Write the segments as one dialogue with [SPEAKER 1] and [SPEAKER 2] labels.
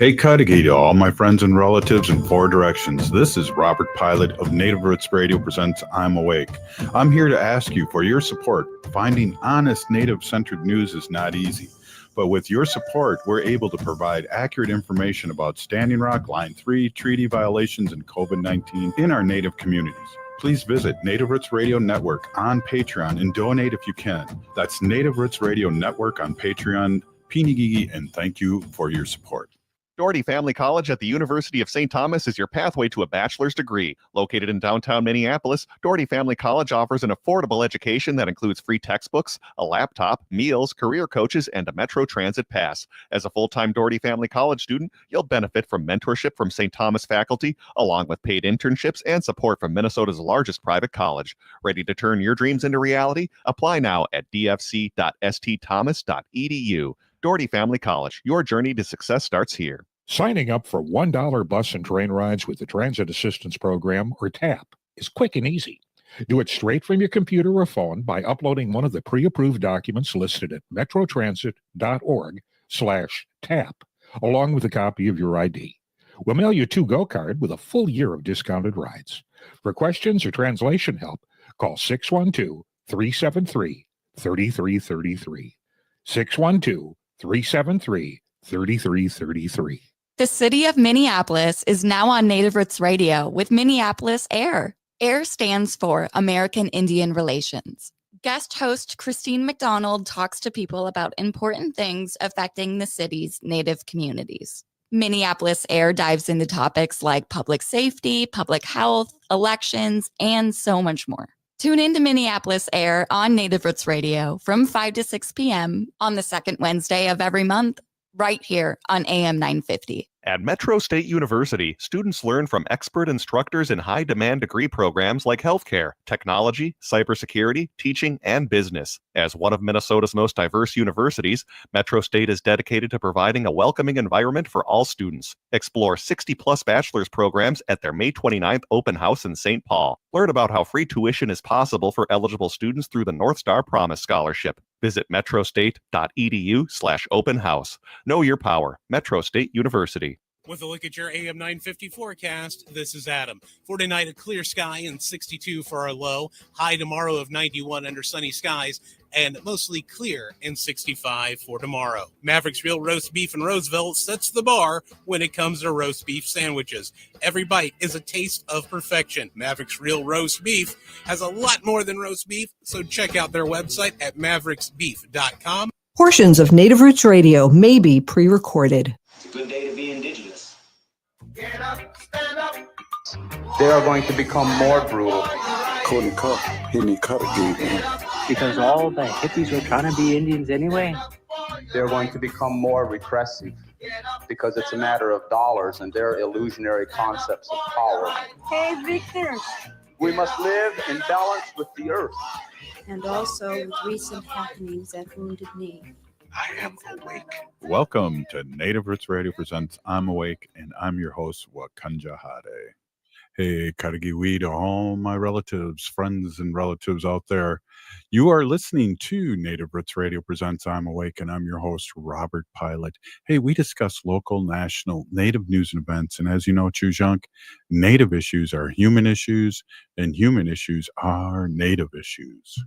[SPEAKER 1] Hey, Cudahy to all my friends and relatives in four directions. This is Robert Pilot of Native Roots Radio presents I'm Awake. I'm here to ask you for your support. Finding honest Native-centered news is not easy, but with your support, we're able to provide accurate information about Standing Rock, Line 3, treaty violations, and COVID-19 in our Native communities. Please visit Native Roots Radio Network on Patreon and donate if you can. That's Native Roots Radio Network on Patreon. Pinigigi, and thank you for your support.
[SPEAKER 2] Doherty Family College at the University of St. Thomas is your pathway to a bachelor's degree. Located in downtown Minneapolis, Doherty Family College offers an affordable education that includes free textbooks, a laptop, meals, career coaches, and a Metro Transit pass. As a full-time Doherty Family College student, you'll benefit from mentorship from St. Thomas faculty, along with paid internships and support from Minnesota's largest private college. Ready to turn your dreams into reality? Apply now at dfc.stthomas.edu. Doherty Family College, your journey to success starts here.
[SPEAKER 3] Signing up for $1 bus and train rides with the Transit Assistance Program, or TAP, is quick and easy. Do it straight from your computer or phone by uploading one of the pre-approved documents listed at metrotransit.org/TAP, along with a copy of your ID. We'll mail you a to-go card with a full year of discounted rides. For questions or translation help, call 612-373-3333. 612-373-3333.
[SPEAKER 4] The city of Minneapolis is now on Native Roots Radio with Minneapolis AIR. AIR stands for American Indian Relations. Guest host Christine McDonald talks to people about important things affecting the city's Native communities. Minneapolis AIR dives into topics like public safety, public health, elections, and so much more. Tune in to Minneapolis AIR on Native Roots Radio from 5 to 6 p.m. on the second Wednesday of every month, right here on AM 950.
[SPEAKER 2] At Metro State University, students learn from expert instructors in high-demand degree programs like healthcare, technology, cybersecurity, teaching, and business. As one of Minnesota's most diverse universities, Metro State is dedicated to providing a welcoming environment for all students. Explore 60-plus bachelor's programs at their May 29th open house in St. Paul. Learn about how free tuition is possible for eligible students through the North Star Promise Scholarship. Visit metrostate.edu/open house. Know your power. Metro State University.
[SPEAKER 5] With a look at your AM 950 forecast, this is Adam. For tonight, a clear sky and 62 for our low. High tomorrow of 91 under sunny skies and mostly clear and 65 for tomorrow. Maverick's Real Roast Beef in Roseville sets the bar when it comes to roast beef sandwiches. Every bite is a taste of perfection. Maverick's Real Roast Beef has a lot more than roast beef, so check out their website at mavericksbeef.com.
[SPEAKER 6] Portions of Native Roots Radio may be pre-recorded.
[SPEAKER 7] It's a good day to be indigenous.
[SPEAKER 8] Get up, stand up.
[SPEAKER 9] They are going to become more brutal.
[SPEAKER 10] Couldn't cut, hitting cut again.
[SPEAKER 11] Because all the hippies were trying to be Indians anyway.
[SPEAKER 9] They're going to become more repressive because it's a matter of dollars and their illusionary concepts of power.
[SPEAKER 12] Hey, Victor.
[SPEAKER 9] We must live in balance with the earth.
[SPEAKER 12] And also with recent happenings at Wounded Knee.
[SPEAKER 1] I am awake. Welcome to Native Roots Radio presents I'm Awake, and I'm your host, Wakanja Hade. Hey, Karagiwi to all my relatives, friends, and relatives out there. You are listening to Native Roots Radio presents I'm Awake, and I'm your host, Robert Pilot. Hey, we discuss local, national, Native news and events, and as you know, Chujunk, Native issues are human issues, and human issues are Native issues.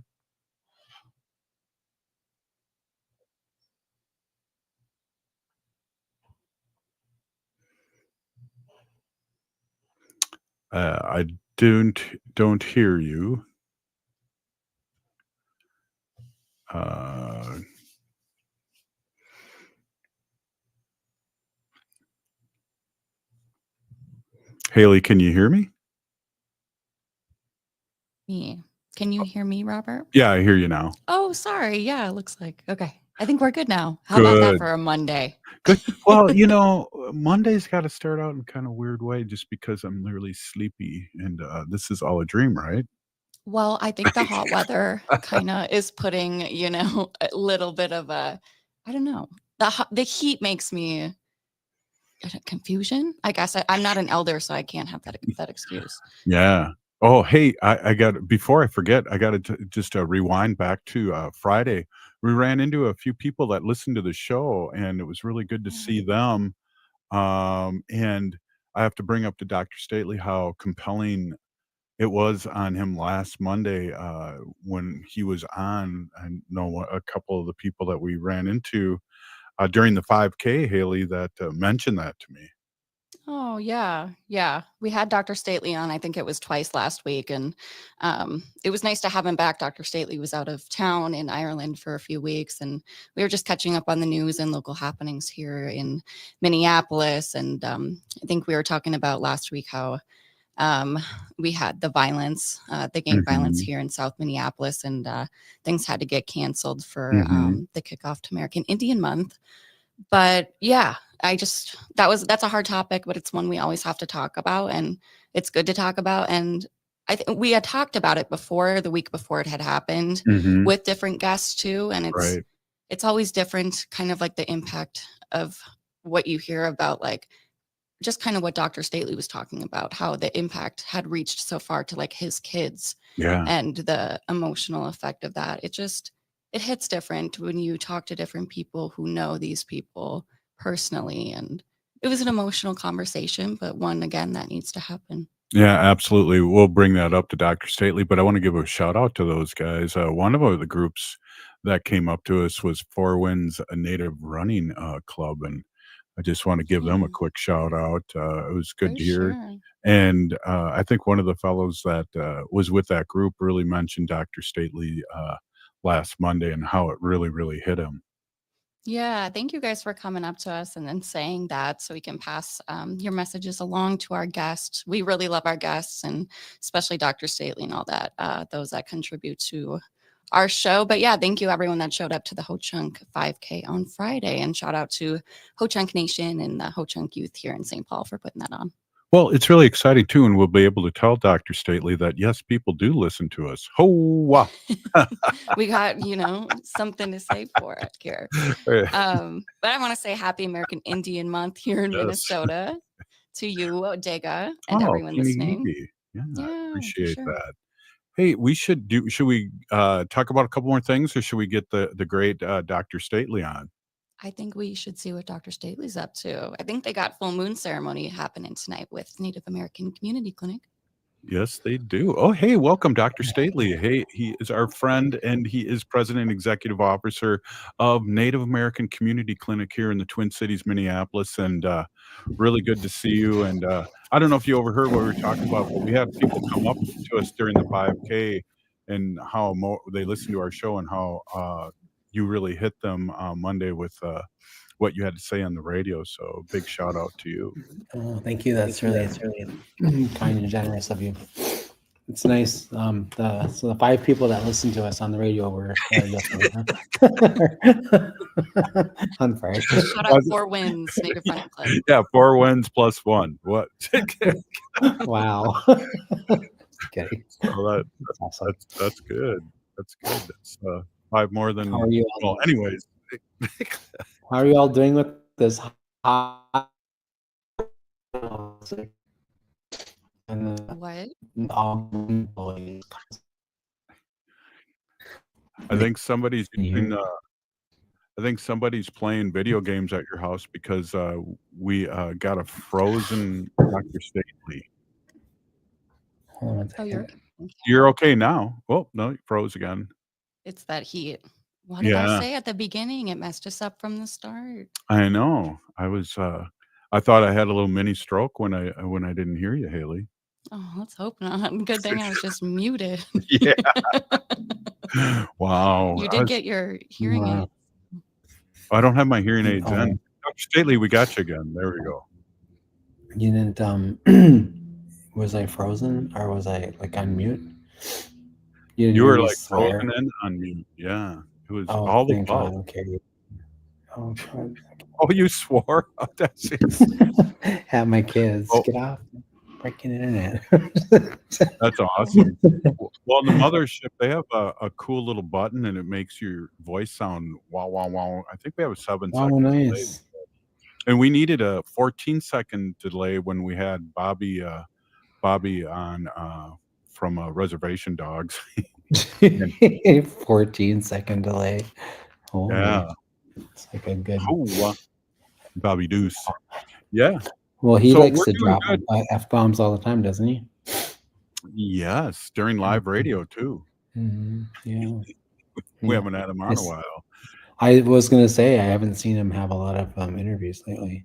[SPEAKER 1] I don't hear you. Haley, can you hear me?
[SPEAKER 4] Me. Can you hear me, Robert?
[SPEAKER 1] Yeah, I hear you now.
[SPEAKER 4] Oh, sorry. Yeah, it looks like. Okay. I think we're good now. How about that for a Monday?
[SPEAKER 1] Good. Well, you know, Monday's got to start out in kind of a weird way just because I'm literally sleepy and this is all a dream, right?
[SPEAKER 4] Well, I think the hot weather kind of is putting, a little bit of I don't know. The heat makes me confusion. I guess I'm not an elder, so I can't have that excuse.
[SPEAKER 1] Yeah. Oh, hey, I got, before I forget, I got to just rewind back to Friday. We ran into a few people that listened to the show, and it was really good to see them And I have to bring up to Dr. Stately how compelling it was on him last Monday when he was on. I know a couple of the people that we ran into during the 5K, Haley, that mentioned that to me.
[SPEAKER 4] Oh, yeah. Yeah. We had Dr. Stately on, I think it was twice last week. And it was nice to have him back. Dr. Stately was out of town in Ireland for a few weeks. And we were just catching up on the news and local happenings here in Minneapolis. And I think we were talking about last week how we had the violence, the gang violence here in South Minneapolis. And things had to get canceled for the kickoff to American Indian Month. But yeah, that's a hard topic, but it's one we always have to talk about, and it's good to talk about. And I think we had talked about it before, the week before it had happened, with different guests too. And it's always different, kind of like the impact of what you hear about, like just kind of what Dr. Stately was talking about, how the impact had reached so far to like his kids and the emotional effect of that. It hits different when you talk to different people who know these people personally. And it was an emotional conversation, but one, again, that needs to happen.
[SPEAKER 1] Yeah, absolutely. We'll bring that up to Dr. Stately, but I want to give a shout out to those guys. One of the groups that came up to us was Four Winds, a Native Running Club, and I just want to give them a quick shout out. It was good to hear.
[SPEAKER 4] Sure.
[SPEAKER 1] And I think one of the fellows that was with that group really mentioned Dr. Stately last Monday and how it really, really hit him.
[SPEAKER 4] Yeah, thank you guys for coming up to us and then saying that so we can pass your messages along to our guests. We really love our guests, and especially Dr. Stately and all that, those that contribute to our show. But yeah, thank you everyone that showed up to the Ho-Chunk 5K on Friday, and shout out to Ho-Chunk Nation and the Ho-Chunk youth here in St. Paul for putting that on.
[SPEAKER 1] Well, it's really exciting too, and we'll be able to tell Dr. Stately that yes, people do listen to us. Ho-wah.
[SPEAKER 4] We got, something to say for it here. But I want to say Happy American Indian Month here in Minnesota to you, Jaida, and everyone listening.
[SPEAKER 1] Yeah, I appreciate that. Hey, should we talk about a couple more things, or should we get the great Dr. Stately on?
[SPEAKER 4] I think we should see what Dr. Stately's up to. I think they got full moon ceremony happening tonight with Native American Community Clinic.
[SPEAKER 1] Yes, they do. Oh, hey, welcome, Dr. Stately. Hey, he is our friend, and he is President and Executive Officer of Native American Community Clinic here in the Twin Cities, Minneapolis, and really good to see you. And I don't know if you overheard what we were talking about, but we had people come up to us during the 5K and how they listened to our show and how you really hit them Monday with what you had to say on the radio. So big shout out to you.
[SPEAKER 7] Oh, thank you. That's really kind and generous of you. It's nice. So the 5 people that listened to us on the radio were on Friday.
[SPEAKER 4] Shout out 4 Winds, Native Running Club.
[SPEAKER 1] Yeah, 4 wins plus 1. What?
[SPEAKER 7] Wow. Okay.
[SPEAKER 1] Well, that's good. That's good. That's 5 more than.
[SPEAKER 7] How are you?
[SPEAKER 1] Well, anyways.
[SPEAKER 7] How are you all doing with this hot?
[SPEAKER 4] What?
[SPEAKER 1] I think somebody's playing video games at your house because we got a frozen Dr. Stately.
[SPEAKER 7] Oh,
[SPEAKER 1] you're okay now. Oh no, you froze again.
[SPEAKER 4] It's that heat. What did I say at the beginning? It messed us up from the start.
[SPEAKER 1] I know. I thought I had a little mini stroke when I didn't hear you, Haley.
[SPEAKER 4] Oh, let's hope not. Good thing I was just muted.
[SPEAKER 1] Yeah. Wow.
[SPEAKER 4] You did get your hearing aids.
[SPEAKER 1] I don't have my hearing aids in. Dr. Stately, we got you again. There we go.
[SPEAKER 7] You didn't was I frozen or was I like on mute?
[SPEAKER 1] You were like frozen and on mute. Yeah. It was all the above.
[SPEAKER 7] Okay. Oh,
[SPEAKER 1] you swore? Oh, that's it.
[SPEAKER 7] Have my kids get off breaking internet.
[SPEAKER 1] That's awesome. Well, in the mothership, they have a cool little button, and it makes your voice sound wow, wow, wow. I think we have a 7 second
[SPEAKER 7] nice.
[SPEAKER 1] delay. And we needed a 14-second delay when we had Bobby on from Reservation Dogs.
[SPEAKER 7] 14-second delay. Oh,
[SPEAKER 1] yeah.
[SPEAKER 7] It's like a good
[SPEAKER 1] Bobby Deuce. Yeah.
[SPEAKER 7] Well, he
[SPEAKER 1] So
[SPEAKER 7] likes
[SPEAKER 1] we're
[SPEAKER 7] to
[SPEAKER 1] doing
[SPEAKER 7] drop
[SPEAKER 1] good.
[SPEAKER 7] F-bombs all the time, doesn't he?
[SPEAKER 1] Yes, during live radio too.
[SPEAKER 7] Yeah.
[SPEAKER 1] We
[SPEAKER 7] Yeah.
[SPEAKER 1] haven't had him on a while.
[SPEAKER 7] I was going to say, I haven't seen him have a lot of interviews lately,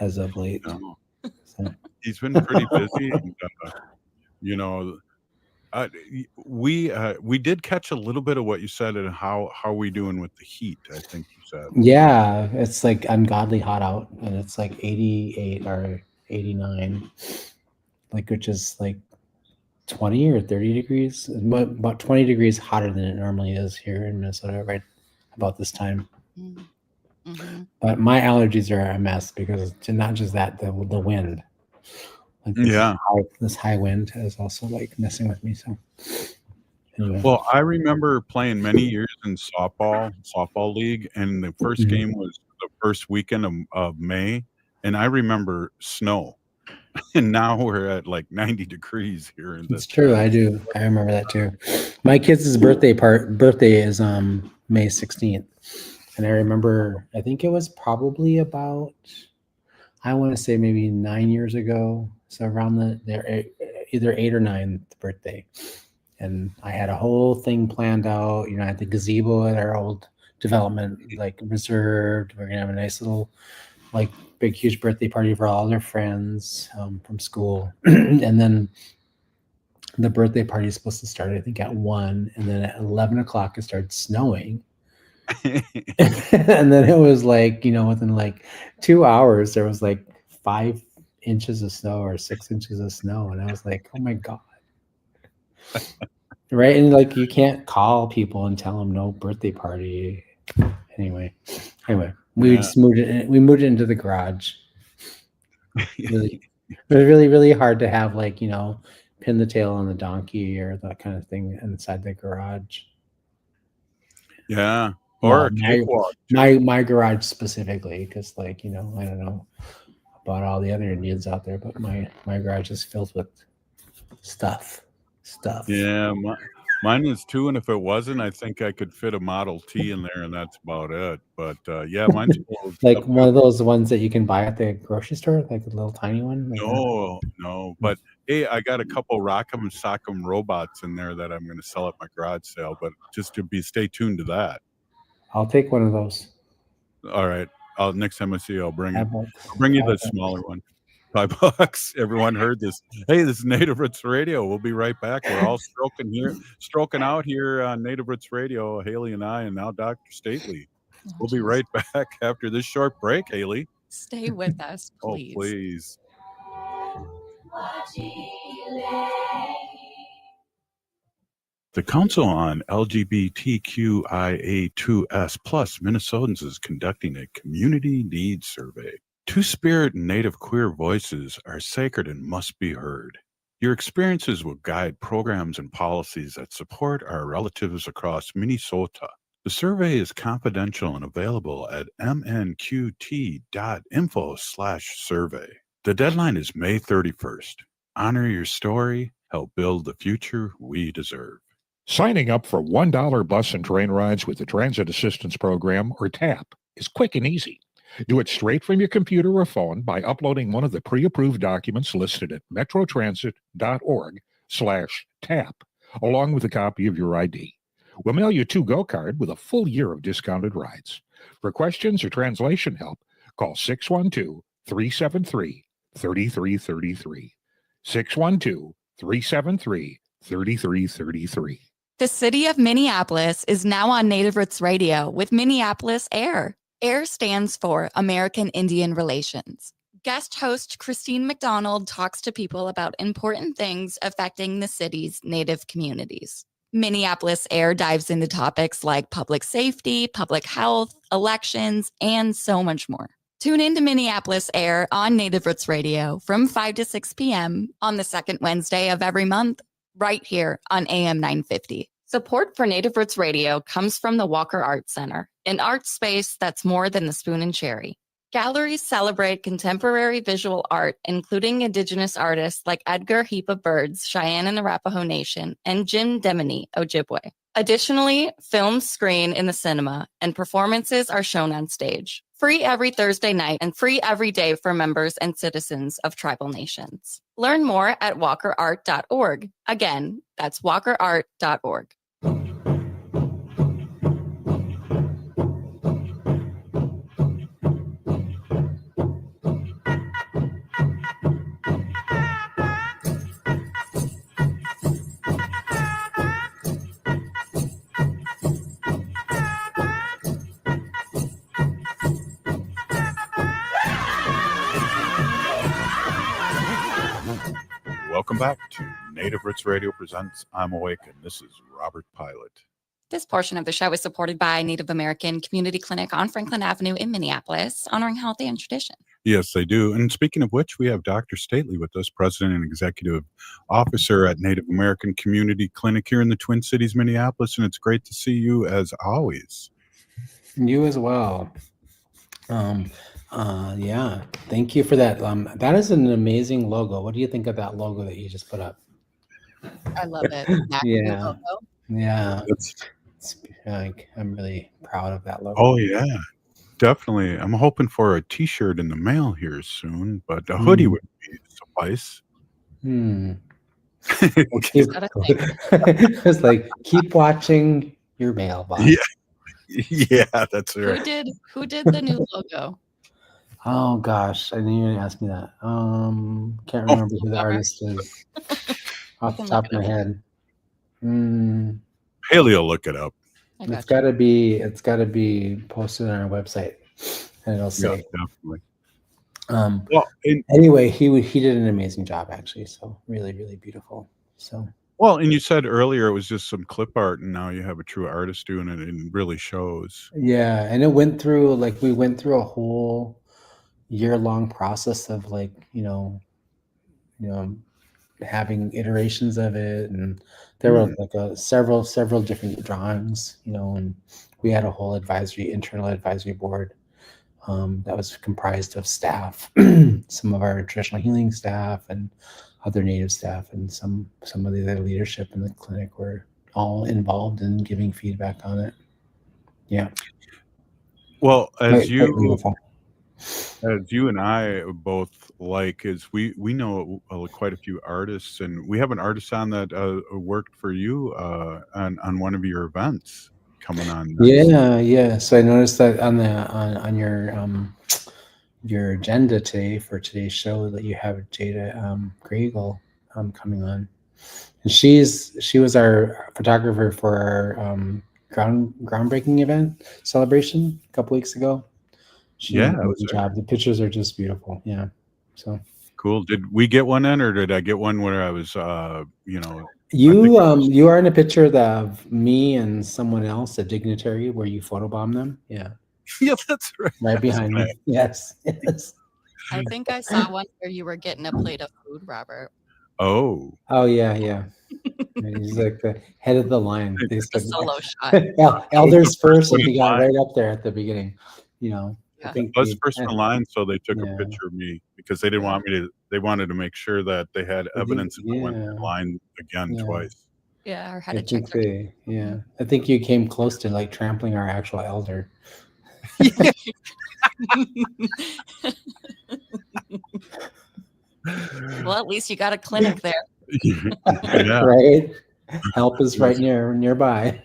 [SPEAKER 7] as of late.
[SPEAKER 1] No.
[SPEAKER 7] So.
[SPEAKER 1] He's been pretty busy. And, you know, we did catch a little bit of what you said and how we doing with the heat, I think you said.
[SPEAKER 7] Yeah, it's like ungodly hot out, and it's like 88 or 89, like, which is like 20 or 30 degrees, about 20 degrees hotter than it normally is here in Minnesota right about this time.
[SPEAKER 4] Mm-hmm.
[SPEAKER 7] But my allergies are a mess because not just that, the wind. Like this high wind is also like messing with me. So anyway.
[SPEAKER 1] Well, I remember playing many years in softball league, and the first game was the first weekend of May, and I remember snow. And now we're at like 90 degrees here in this.
[SPEAKER 7] It's true. I do. I remember that too. My kids' birthday is May 16th. And I remember, I think it was probably about, I want to say maybe 9 years ago. So around their either 8 or 9th birthday. And I had a whole thing planned out, at the gazebo at our old development, like reserved. We're going to have a nice little, like, big, huge birthday party for all their friends from school. And then the birthday party is supposed to start, I think, at 1. And then at 11 o'clock, it started snowing. And then it was like, within like 2 hours, there was like 5 inches of snow or 6 inches of snow. And I was like, oh my God. Right. And like, you can't call people and tell them no birthday party. Anyway, we just moved it. We moved it into the garage. Really, it was really, really hard to have, like, pin the tail on the donkey or that kind of thing inside the garage.
[SPEAKER 1] Yeah. Or a cakewalk.
[SPEAKER 7] My garage specifically, because, like, I don't know about all the other Indians out there, but my garage is filled with stuff.
[SPEAKER 1] Yeah, mine is too, and if it wasn't, I think I could fit a Model T in there, and that's about it. But yeah, mine's
[SPEAKER 7] like one of those ones that you can buy at the grocery store, like a little tiny one. Like
[SPEAKER 1] no. But hey, I got a couple Rock'em Sock'em robots in there that I'm going to sell at my garage sale. But just stay tuned to that.
[SPEAKER 7] I'll take one of those.
[SPEAKER 1] All right. Next time I see you, I'll bring it.
[SPEAKER 7] $5.
[SPEAKER 1] I'll bring you the smaller one. $5. Everyone heard this. Hey, this is Native Roots Radio. We'll be right back. We're all stroking out here on Native Roots Radio, Haley and I, and now Dr. Stately. We'll be right back after this short break, Haley.
[SPEAKER 4] Stay with us, please.
[SPEAKER 1] Oh, please. The Council on LGBTQIA2S+ Minnesotans is conducting a community needs survey. Two-Spirit and Native queer voices are sacred and must be heard. Your experiences will guide programs and policies that support our relatives across Minnesota. The survey is confidential and available at mnqt.info/survey. The deadline is May 31st. Honor your story. Help build the future we deserve.
[SPEAKER 3] Signing up for $1 bus and train rides with the Transit Assistance Program, or TAP, is quick and easy. Do it straight from your computer or phone by uploading one of the pre-approved documents listed at metrotransit.org/TAP, along with a copy of your ID. We'll mail you a to-go card with a full year of discounted rides. For questions or translation help, call 612-373-3333. 612-373-3333.
[SPEAKER 4] The city of Minneapolis is now on Native Roots Radio with Minneapolis Air. AIR stands for American Indian Relations. Guest host Christine McDonald talks to people about important things affecting the city's Native communities. Minneapolis Air dives into topics like public safety, public health, elections, and so much more. Tune in to Minneapolis Air on Native Roots Radio from 5 to 6 p.m. on the second Wednesday of every month, right here on AM 950. Support for Native Roots Radio comes from the Walker Arts Center, an art space that's more than the spoon and cherry. Galleries celebrate contemporary visual art, including Indigenous artists like Edgar Heap of Birds, Cheyenne and Arapaho Nation, and Jim Demini, Ojibwe. Additionally, films screen in the cinema, and performances are shown on stage. Free every Thursday night and free every day for members and citizens of tribal nations. Learn more at walkerart.org. Again, that's walkerart.org.
[SPEAKER 1] Welcome back to Native Roots Radio presents I'm Awake, and this is Robert Pilot.
[SPEAKER 4] This portion of the show is supported by Native American Community Clinic on Franklin Avenue in Minneapolis, honoring health and tradition.
[SPEAKER 1] Yes, they do. And speaking of which, we have Dr. Stately with us, President and Executive Officer at Native American Community Clinic here in the Twin Cities, Minneapolis, and it's great to see you as always.
[SPEAKER 7] You as well. Yeah, thank you for that. That is an amazing logo. What do you think of that logo that you just put up?
[SPEAKER 4] I love it.
[SPEAKER 7] Yeah. Yeah. I'm really proud of that logo.
[SPEAKER 1] Oh, yeah, definitely. I'm hoping for a T-shirt in the mail here soon, but a hoodie would be suffice.
[SPEAKER 7] It's like, keep watching your mailbox.
[SPEAKER 1] Yeah, that's right.
[SPEAKER 4] Who did the new logo?
[SPEAKER 7] Oh gosh, I knew you were gonna ask me that. Can't remember who the artist is off the top of my head.
[SPEAKER 1] Haley will look it up.
[SPEAKER 7] It's gotta be posted on our website, and it'll say.
[SPEAKER 1] Yeah, definitely.
[SPEAKER 7] Anyway, he did an amazing job, actually. So really, really beautiful. So.
[SPEAKER 1] Well, and you said earlier it was just some clip art, and now you have a true artist doing it, and it really shows.
[SPEAKER 7] Yeah, and we went through a whole year-long process of having iterations of it, and there were several different drawings, and we had a whole internal advisory board that was comprised of staff, some of our traditional healing staff and other Native staff, and some of the other leadership in the clinic were all involved in giving feedback on it. Yeah.
[SPEAKER 1] Well, as you and I both is we know quite a few artists, and we have an artist on that worked for you on one of your events coming on.
[SPEAKER 7] Yeah. So I noticed that on your agenda today for today's show that you have Jaida Greagle coming on, and she was our photographer for our groundbreaking event celebration a couple weeks ago. She did a good job. The pictures are just beautiful. Yeah, so
[SPEAKER 1] cool. Did we get one in, or did I get one where I was
[SPEAKER 7] You are in a picture of me and someone else, a dignitary, where you photobomb them. Yeah.
[SPEAKER 1] Yeah, that's right.
[SPEAKER 7] Right behind me. Yes.
[SPEAKER 4] I think I saw one where you were getting a plate of food, Robert.
[SPEAKER 1] Oh,
[SPEAKER 7] yeah. He's like the head of the line.
[SPEAKER 4] It's a solo shot.
[SPEAKER 7] Elders first, and he got right up there at the beginning. I think
[SPEAKER 1] I was first in line, so they took a picture of me because they didn't want me to. They wanted to make sure that they had evidence if I went in line again twice.
[SPEAKER 4] Yeah, or had to check.
[SPEAKER 7] I think you came close to trampling our actual elder.
[SPEAKER 4] Well, at least you got a clinic there.
[SPEAKER 1] Yeah.
[SPEAKER 7] Right? Help is right nearby.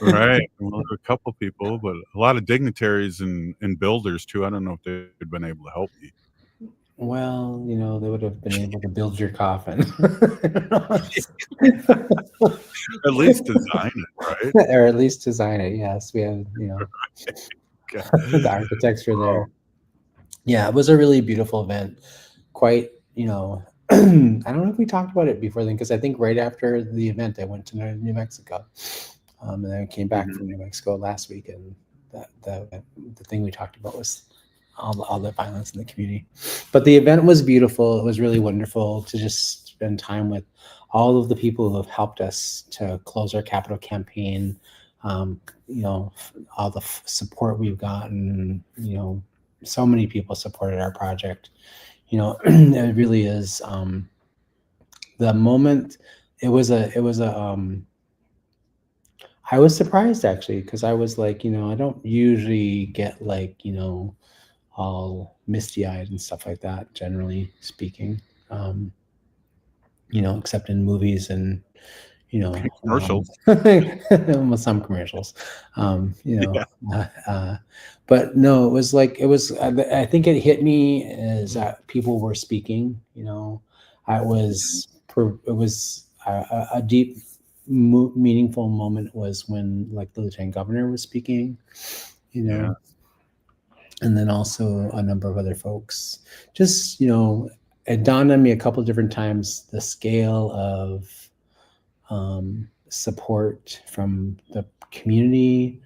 [SPEAKER 1] Right. Well, a couple people, but a lot of dignitaries and builders too. I don't know if they'd been able to help me.
[SPEAKER 7] Well, they would have been able to build your coffin.
[SPEAKER 1] At least design it, right?
[SPEAKER 7] Or at least design it. Yes, we have, the architecture there. Yeah, it was a really beautiful event. Quite, I don't know if we talked about it before then, because I think right after the event, I went to New Mexico. And then I came back from New Mexico last week, and the thing we talked about was all the violence in the community. But the event was beautiful. It was really wonderful to just spend time with all of the people who have helped us to close our capital campaign. All the support we've gotten, so many people supported our project. It really is the moment. It was a I was surprised actually, because I was like, I don't usually get like, all misty-eyed and stuff like that, generally speaking, except in movies and,
[SPEAKER 1] Commercials.
[SPEAKER 7] with some commercials, but no, it was like, I think it hit me as that people were speaking, it was a deep, meaningful moment was when like the lieutenant governor was speaking,
[SPEAKER 1] Yeah.
[SPEAKER 7] and then also a number of other folks. Just, it dawned on me a couple of different times the scale of support from the community,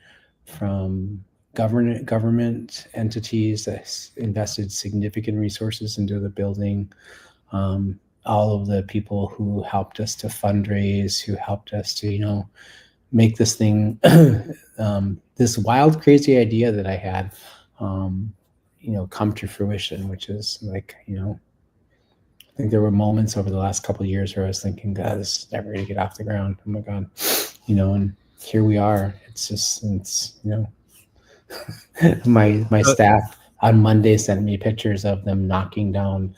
[SPEAKER 7] from government entities that invested significant resources into the building, all of the people who helped us to fundraise, who helped us to, make this thing, this wild, crazy idea that I had, come to fruition, which is like, I think there were moments over the last couple of years where I was thinking, God, this is never going to get off the ground. Oh my God, and here we are. It's my staff on Monday sent me pictures of them knocking down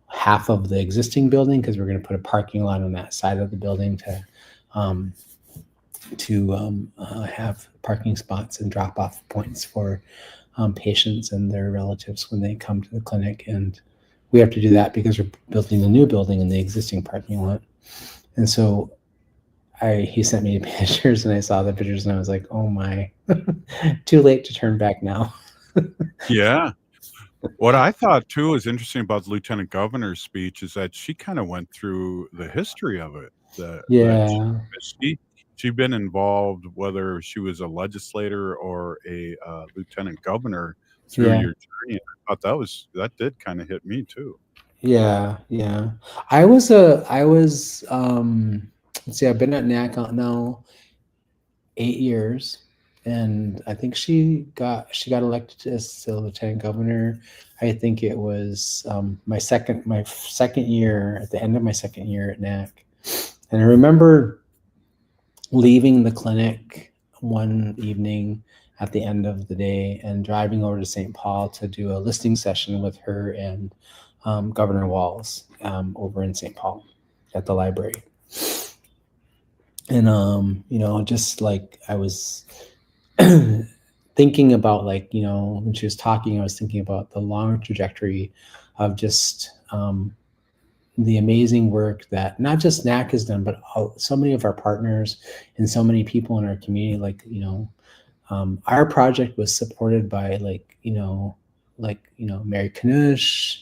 [SPEAKER 7] half of the existing building, because we're going to put a parking lot on that side of the building to have parking spots and drop off points for patients and their relatives when they come to the clinic. And we have to do that because we're building a new building in the existing parking lot. And so he sent me pictures, and I saw the pictures, and I was like, oh my, too late to turn back now.
[SPEAKER 1] Yeah. What I thought too was interesting about the lieutenant governor's speech is that she kind of went through the history of it. She'd been involved, whether she was a legislator or a lieutenant governor, through your journey. I thought that did kind of hit me too.
[SPEAKER 7] Yeah. I was let's see, I've been at NACC now 8 years, and I think she got elected as the lieutenant governor. I think it was my second year, at the end of my second year at NACC. And I remember leaving the clinic one evening at the end of the day and driving over to St. Paul to do a listening session with her and Governor Walz over in St. Paul at the library. And just like I was thinking about, like, when she was talking, I was thinking about the long trajectory of just the amazing work that not just NACC has done, but so many of our partners and so many people in our community. Like, our project was supported by Mary Knush,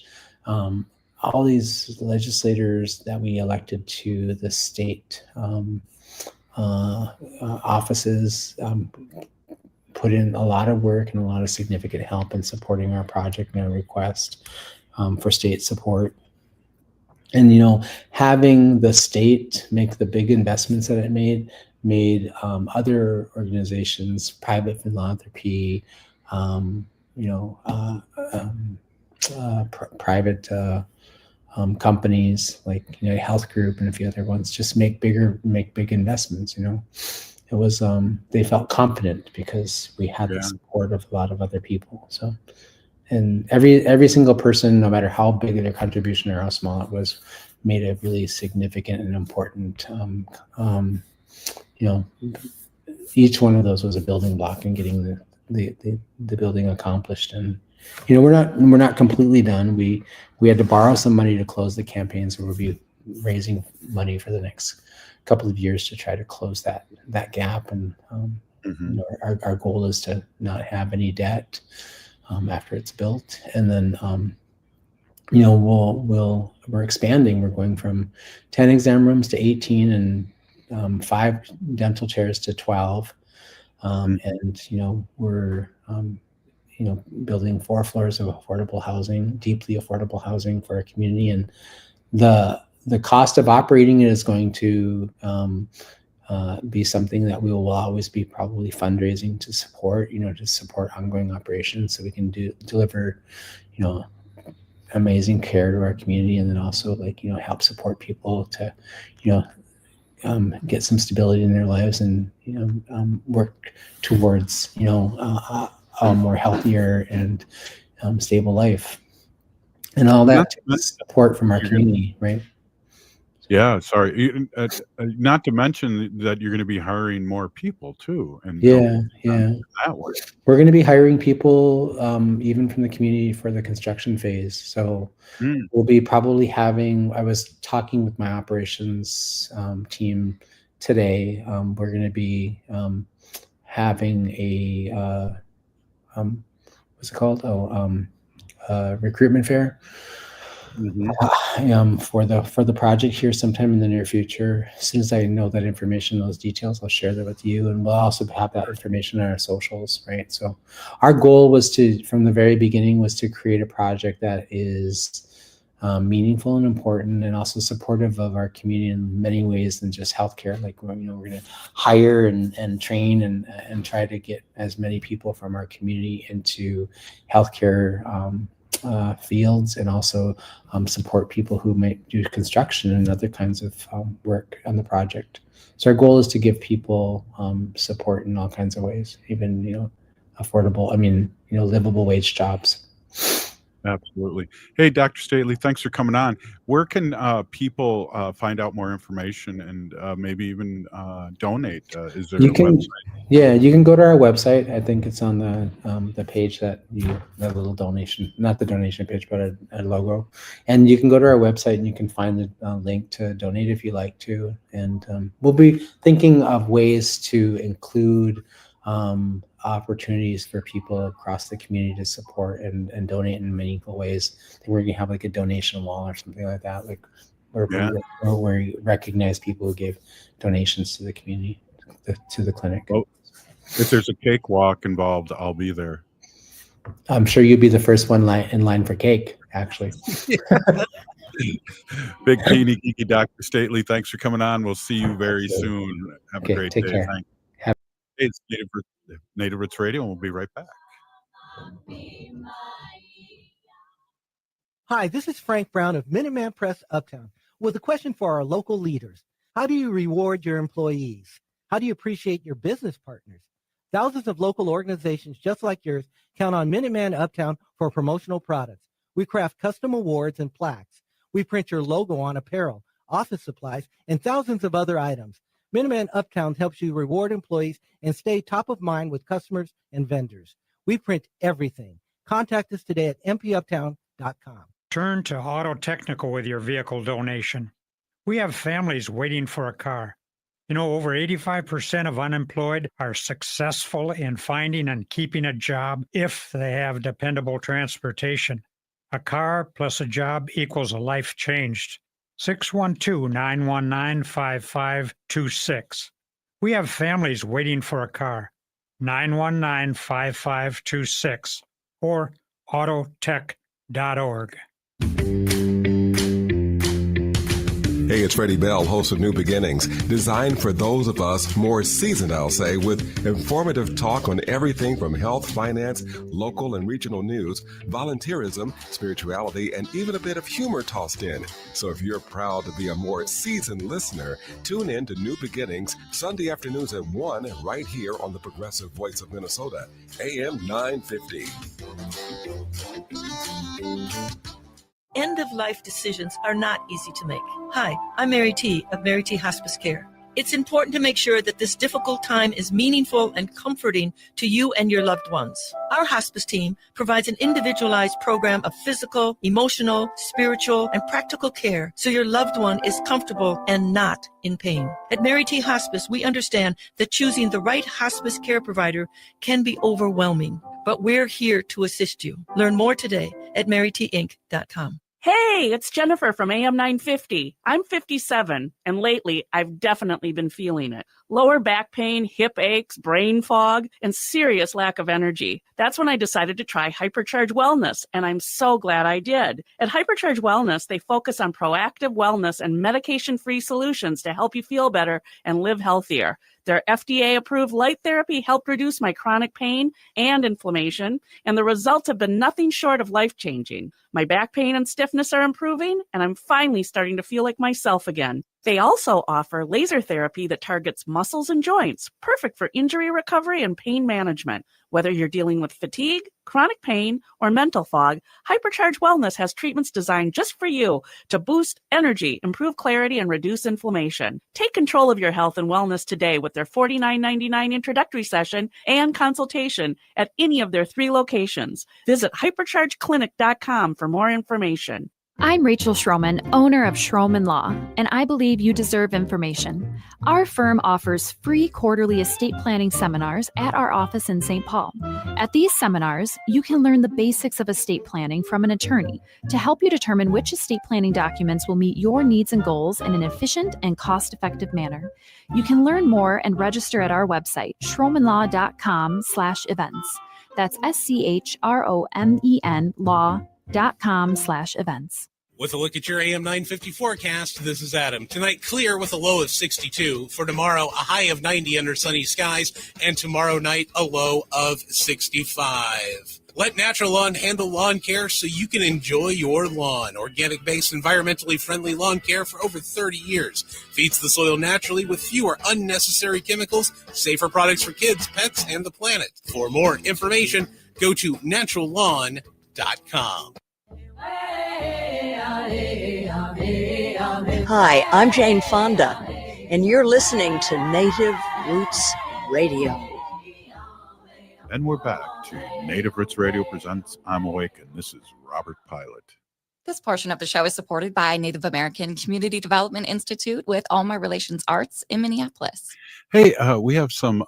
[SPEAKER 7] all these legislators that we elected to the state offices, put in a lot of work and a lot of significant help in supporting our project and our request for state support. And, having the state make the big investments that it made other organizations, private philanthropy, private companies like Health Group and a few other ones just make big investments. It was they felt confident because we had the support of a lot of other people. So, and every single person, no matter how big their contribution or how small it was, made a really significant and important. Each one of those was a building block in getting the building accomplished. And we're not completely done. We had to borrow some money to close the campaign, so we'll be raising money for the next couple of years to try to close that gap. And our goal is to not have any debt after it's built. And then we're expanding. We're going from 10 exam rooms to 18 and 5 dental chairs to 12. And we're building 4 floors of affordable housing, deeply affordable housing for our community. And the cost of operating it is going to be something that we will always be probably fundraising to support, to support ongoing operations so we can deliver, amazing care to our community, and then also help support people to, get some stability in their lives and, work towards, a more healthier and stable life. And all that support from our community, right?
[SPEAKER 1] Yeah, sorry. Not to mention that you're going to be hiring more people too. And that way.
[SPEAKER 7] We're going to be hiring people even from the community for the construction phase. So we'll be probably having, I was talking with my operations team today. We're going to be having a, what's it called? Recruitment fair. For the project here sometime in the near future. As soon as I know that information, those details, I'll share that with you, and we'll also have that information on our socials, right? So our goal was from the very beginning, was to create a project that is meaningful and important, and also supportive of our community in many ways than just healthcare. Like, we're going to hire and train and try to get as many people from our community into healthcare fields, and also support people who might do construction and other kinds of work on the project. So our goal is to give people support in all kinds of ways, even affordable, livable wage jobs.
[SPEAKER 1] Absolutely. Hey, Dr. Stately, thanks for coming on. Where can people find out more information and maybe even donate? Is there a website?
[SPEAKER 7] Yeah, you can go to our website. I think it's on the page that little donation, not the donation page, but a logo. And you can go to our website and you can find the link to donate if you like to. And we'll be thinking of ways to include opportunities for people across the community to support and donate in meaningful ways. I think we're gonna have like a donation wall or something like that, like where we recognize people who gave donations to the community, to the clinic.
[SPEAKER 1] Well, if there's a cakewalk involved, I'll be there.
[SPEAKER 7] I'm sure you'll be the first one in line for cake, actually.
[SPEAKER 1] Big teeny geeky Dr. Stately, thanks for coming on. We'll see you very soon. Have a great day.
[SPEAKER 7] Care.
[SPEAKER 1] Thanks. It's Native Roots Radio, and we'll be right back.
[SPEAKER 13] Hi, this is Frank Brown of Minuteman Press Uptown with a question for our local leaders. How do you reward your employees? How do you appreciate your business partners? Thousands of local organizations just like yours count on Minuteman Uptown for promotional products. We craft custom awards and plaques. We print your logo on apparel, office supplies, and thousands of other items. Minuteman Uptown helps you reward employees and stay top of mind with customers and vendors. We print everything. Contact us today at mpuptown.com.
[SPEAKER 14] Turn to Auto Technical with your vehicle donation. We have families waiting for a car. Over 85% of unemployed are successful in finding and keeping a job if they have dependable transportation. A car plus a job equals a life changed. 612-919-5526. We have families waiting for a car. 919-5526 or autotech.org.
[SPEAKER 15] Hey, it's Freddie Bell, host of New Beginnings, designed for those of us more seasoned, I'll say, with informative talk on everything from health, finance, local and regional news, volunteerism, spirituality, and even a bit of humor tossed in. So if you're proud to be a more seasoned listener, tune in to New Beginnings Sunday afternoons at 1 right here on the Progressive Voice of Minnesota, AM 950.
[SPEAKER 16] End-of-life decisions are not easy to make. Hi, I'm Mary T. of Mary T. Hospice Care. It's important to make sure that this difficult time is meaningful and comforting to you and your loved ones. Our hospice team provides an individualized program of physical, emotional, spiritual, and practical care so your loved one is comfortable and not in pain. At Mary T. Hospice, we understand that choosing the right hospice care provider can be overwhelming, but we're here to assist you. Learn more today at marytinc.com.
[SPEAKER 17] Hey, it's Jennifer from AM 950. I'm 57, and lately I've definitely been feeling it. Lower back pain, hip aches, brain fog, and serious lack of energy. That's when I decided to try Hypercharge Wellness, and I'm so glad I did. At Hypercharge Wellness, they focus on proactive wellness and medication-free solutions to help you feel better and live healthier. Their FDA-approved light therapy helped reduce my chronic pain and inflammation, and the results have been nothing short of life-changing. My back pain and stiffness are improving, and I'm finally starting to feel like myself again. They also offer laser therapy that targets muscles and joints, perfect for injury recovery and pain management. Whether you're dealing with fatigue, chronic pain, or mental fog, Hypercharge Wellness has treatments designed just for you to boost energy, improve clarity, and reduce inflammation. Take control of your health and wellness today with their $49.99 introductory session and consultation at any of their 3 locations. Visit hyperchargeclinic.com for more information.
[SPEAKER 18] I'm Rachel Schroman, owner of Schroman Law, and I believe you deserve information. Our firm offers free quarterly estate planning seminars at our office in St. Paul. At these seminars, you can learn the basics of estate planning from an attorney to help you determine which estate planning documents will meet your needs and goals in an efficient and cost-effective manner. You can learn more and register at our website, schromanlaw.com/events. That's SCHROMEN law.com/events.
[SPEAKER 5] With a look at your AM 950 forecast, this is Adam. Tonight, clear with a low of 62. For tomorrow, a high of 90 under sunny skies. And tomorrow night, a low of 65. Let Natural Lawn handle lawn care so you can enjoy your lawn. Organic-based, environmentally friendly lawn care for over 30 years. Feeds the soil naturally with fewer unnecessary chemicals, safer products for kids, pets, and the planet. For more information, go to naturallawn.com.
[SPEAKER 19] Hi, I'm Jane Fonda, and you're listening to Native Roots Radio.
[SPEAKER 1] And we're back to Native Roots Radio presents I'm Awake, and this is Robert Pilot.
[SPEAKER 4] This portion of the show is supported by Native American Community Development Institute with All My Relations Arts in Minneapolis.
[SPEAKER 1] Hey, we have some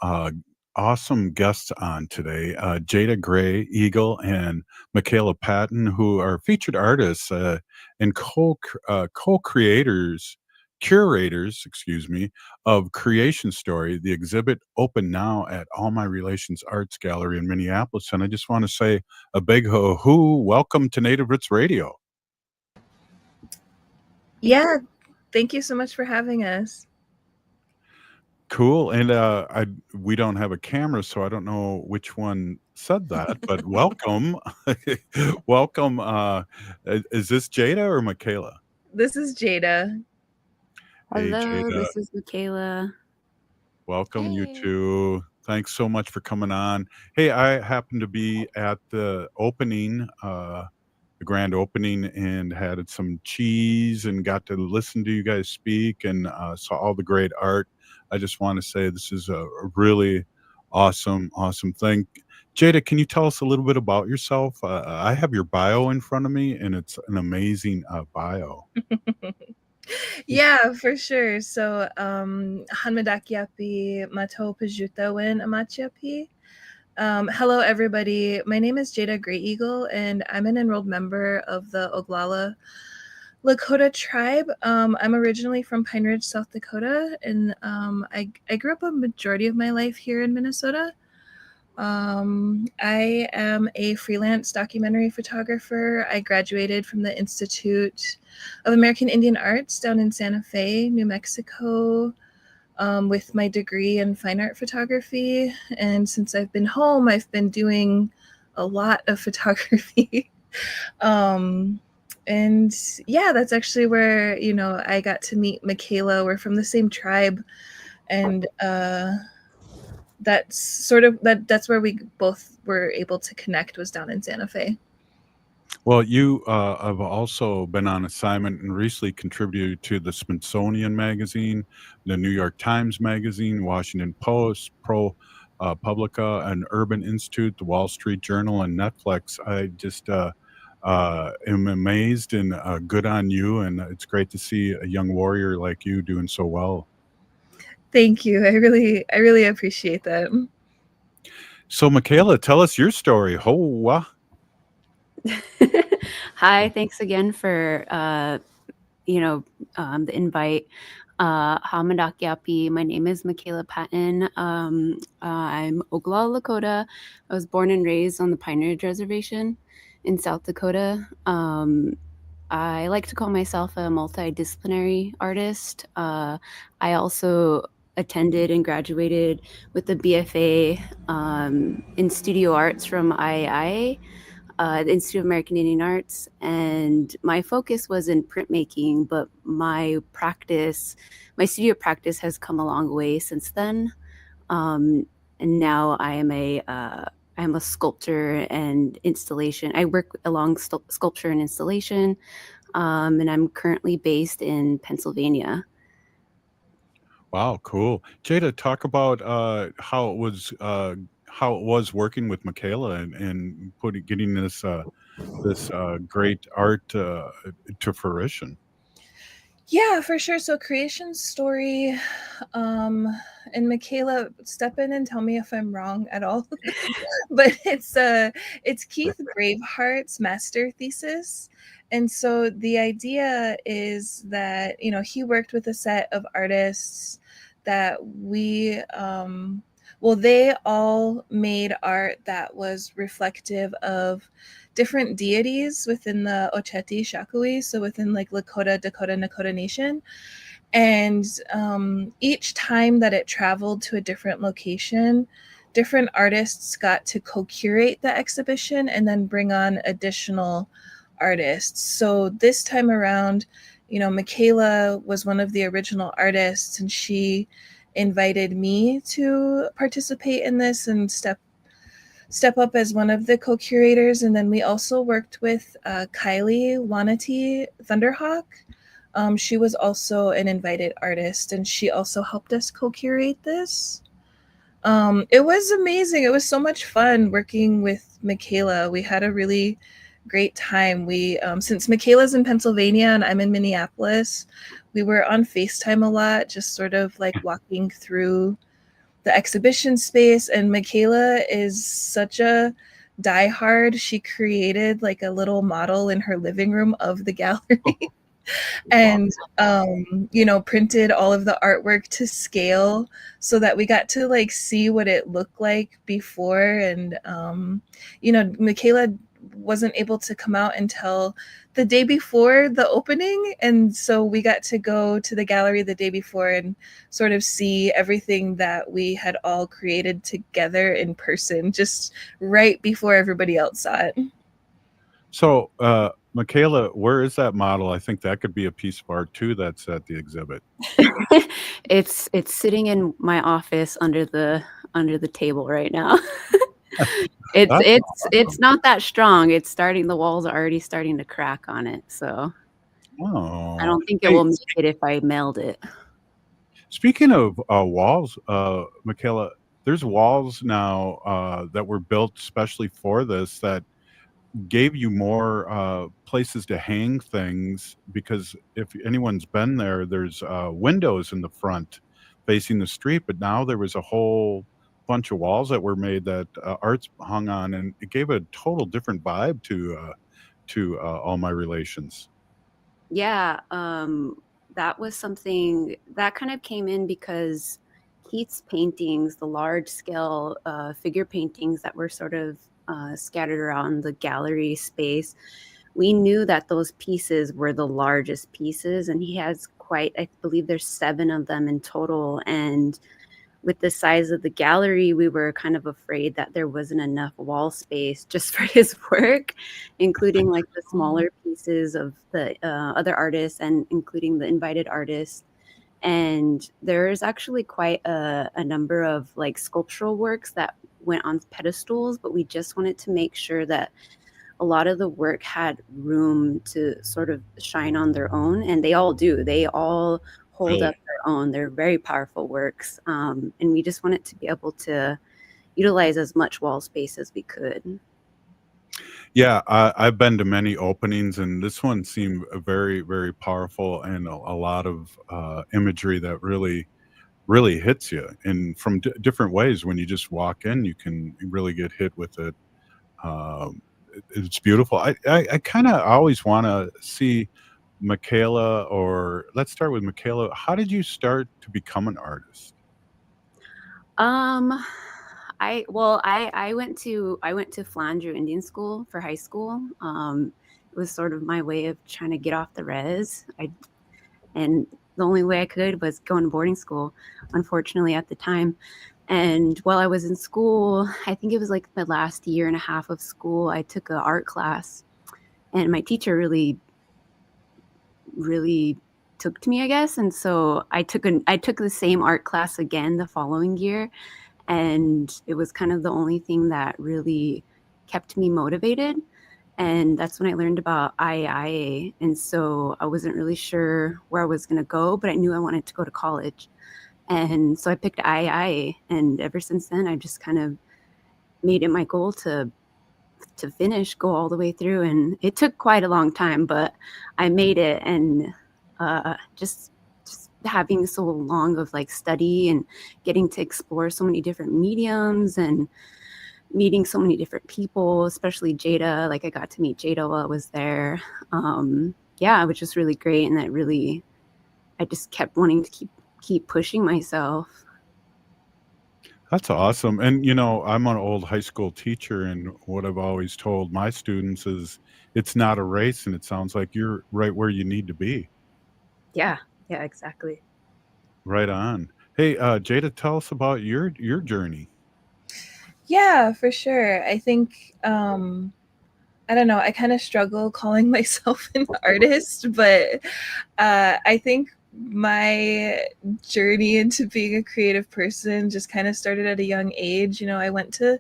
[SPEAKER 1] awesome guests on today, Jaida Gray Eagle and Mikayla Patton, who are featured artists and co-curators of Creation Story. The exhibit open now at All My Relations Arts Gallery in Minneapolis. And I just want to say a big ho-hoo, welcome to Native Roots Radio.
[SPEAKER 20] Yeah, thank you so much for having us.
[SPEAKER 1] Cool. And we don't have a camera, so I don't know which one said that, but welcome. Welcome. Is this Jaida or Mikayla?
[SPEAKER 20] This is Jaida.
[SPEAKER 1] Hey,
[SPEAKER 21] Hello,
[SPEAKER 1] Jaida.
[SPEAKER 21] this is Mikayla.
[SPEAKER 1] Welcome, you two. Thanks so much for coming on. Hey, I happened to be at the opening, the grand opening, and had some cheese and got to listen to you guys speak and saw all the great art. I just want to say this is a really awesome thing. Jaida, can you tell us a little bit about yourself? I have your bio in front of me, and it's an amazing bio.
[SPEAKER 20] Yeah, for sure. So, Hanmadakiapi Mato Pajutawin Amachiapi. Hello, everybody. My name is Jaida Gray Eagle, and I'm an enrolled member of the Oglala Lakota tribe. I'm originally from Pine Ridge, South Dakota, and I grew up a majority of my life here in Minnesota. I am a freelance documentary photographer. I graduated from the Institute of American Indian Arts down in Santa Fe, New Mexico, with my degree in fine art photography. And since I've been home, I've been doing a lot of photography. And yeah, that's actually where, I got to meet Mikayla. We're from the same tribe. And that's where we both were able to connect, was down in Santa Fe.
[SPEAKER 1] Well, you have also been on assignment and recently contributed to the Smithsonian Magazine, the New York Times Magazine, Washington Post, ProPublica, and Urban Institute, the Wall Street Journal, and Netflix. I just am amazed and good on you, and it's great to see a young warrior like you doing so well.
[SPEAKER 20] Thank you. I really appreciate that.
[SPEAKER 1] So, Mikayla, tell us your story.
[SPEAKER 21] Hi, thanks again for the invite. Hamadak Yapi. My name is Mikayla Patton. I'm Oglala Lakota. I was born and raised on the Pine Ridge Reservation in South Dakota. I like to call myself a multidisciplinary artist. I also attended and graduated with a BFA in studio arts from IAI, the Institute of American Indian Arts, and my focus was in printmaking, but my studio practice has come a long way since then. And now I am a sculptor and installation. I work along sculpture and installation, and I'm currently based in Pennsylvania.
[SPEAKER 1] Wow, cool. Jaida, talk about how it was working with Mikayla and getting this great art to fruition.
[SPEAKER 20] Yeah, for sure. So creation story, and Mikayla, step in and tell me if I'm wrong at all. But it's Keith Braveheart's master thesis. And so the idea is that, he worked with a set of artists that they all made art that was reflective of different deities within the Ocheti Shakui, so within like Lakota, Dakota, Nakota Nation. And each time that it traveled to a different location, different artists got to co-curate the exhibition and then bring on additional artists. So this time around, Mikayla was one of the original artists, and she invited me to participate in this and step up as one of the co-curators. And then we also worked with Kylie Wanati Thunderhawk. She was also an invited artist, and she also helped us co-curate this. It was amazing. It was so much fun working with Mikayla. We had a really great time. We since Mikayla's in Pennsylvania and I'm in Minneapolis, we were on FaceTime a lot, just sort of like walking through the exhibition space. And Mikayla is such a diehard. She created like a little model in her living room of the gallery. And printed all of the artwork to scale so that we got to like see what it looked like before. And Mikayla wasn't able to come out until the day before the opening, and so we got to go to the gallery the day before and sort of see everything that we had all created together in person, just right before everybody else saw it.
[SPEAKER 1] So Mikayla, where is that model? I think that could be a piece of art too that's at the exhibit.
[SPEAKER 21] It's sitting in my office under the table right now. It's not that strong. The walls are already starting to crack on it. So I don't think it will make it if I meld it.
[SPEAKER 1] Speaking of walls, Mikayla, there's walls now that were built specially for this that gave you more places to hang things, because if anyone's been there, there's windows in the front facing the street, but now there was a whole bunch of walls that were made that art's hung on, and it gave a total different vibe to all my relations.
[SPEAKER 21] Yeah, that was something that kind of came in because Keith's paintings, the large scale figure paintings that were sort of scattered around the gallery space, we knew that those pieces were the largest pieces, and he has I believe there's 7 of them in total. And with the size of the gallery, we were kind of afraid that there wasn't enough wall space just for his work, including like the smaller pieces of the other artists and including the invited artists. And there's actually quite a number of like sculptural works that went on pedestals, but we just wanted to make sure that a lot of the work had room to sort of shine on their own. And they all do. They all hold up their own. They're very powerful works. And we just wanted to be able to utilize as much wall space as we could.
[SPEAKER 1] Yeah, I've been to many openings, and this one seemed very, very powerful, and a lot of imagery that really hits you, and from different ways. When you just walk in, you can really get hit with it. it's beautiful. I kind of always want to see Mikayla, or let's start with Mikayla. How did you start to become an artist?
[SPEAKER 21] I went to Flandreau Indian School for high school. It was sort of my way of trying to get off the res. And the only way I could was going to boarding school, unfortunately, at the time. And while I was in school, I think it was like the last year and a half of school, I took an art class, and my teacher really took to me, I guess. And so I took the same art class again the following year, and it was kind of the only thing that really kept me motivated. And that's when I learned about IIA. And so I wasn't really sure where I was going to go, but I knew I wanted to go to college. And so I picked IIA, and ever since then, I just kind of made it my goal to go all the way through. And it took quite a long time, but I made it. And just having so long of like study and getting to explore so many different mediums and meeting so many different people, especially Jaida. Like I got to meet Jaida while I was there. It was just really great. And I just kept wanting to keep pushing myself.
[SPEAKER 1] That's awesome. And, I'm an old high school teacher, and what I've always told my students is it's not a race, and it sounds like you're right where you need to be.
[SPEAKER 21] Yeah, exactly.
[SPEAKER 1] Right on. Hey, Jaida, tell us about your journey.
[SPEAKER 20] Yeah, for sure. I think, I don't know, I kind of struggle calling myself an artist, but I think my journey into being a creative person just kind of started at a young age. I went to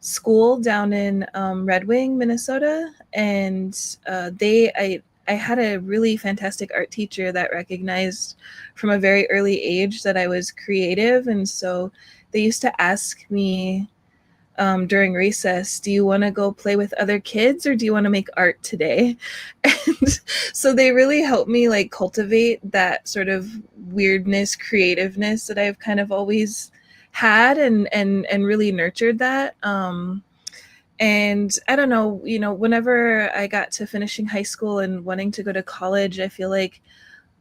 [SPEAKER 20] school down in Red Wing, Minnesota, and I had a really fantastic art teacher that recognized from a very early age that I was creative. And so they used to ask me during recess, do you want to go play with other kids, or do you want to make art today? And so they really helped me like cultivate that sort of weirdness, creativeness that I've kind of always had, and really nurtured that. And I don't know, whenever I got to finishing high school and wanting to go to college, I feel like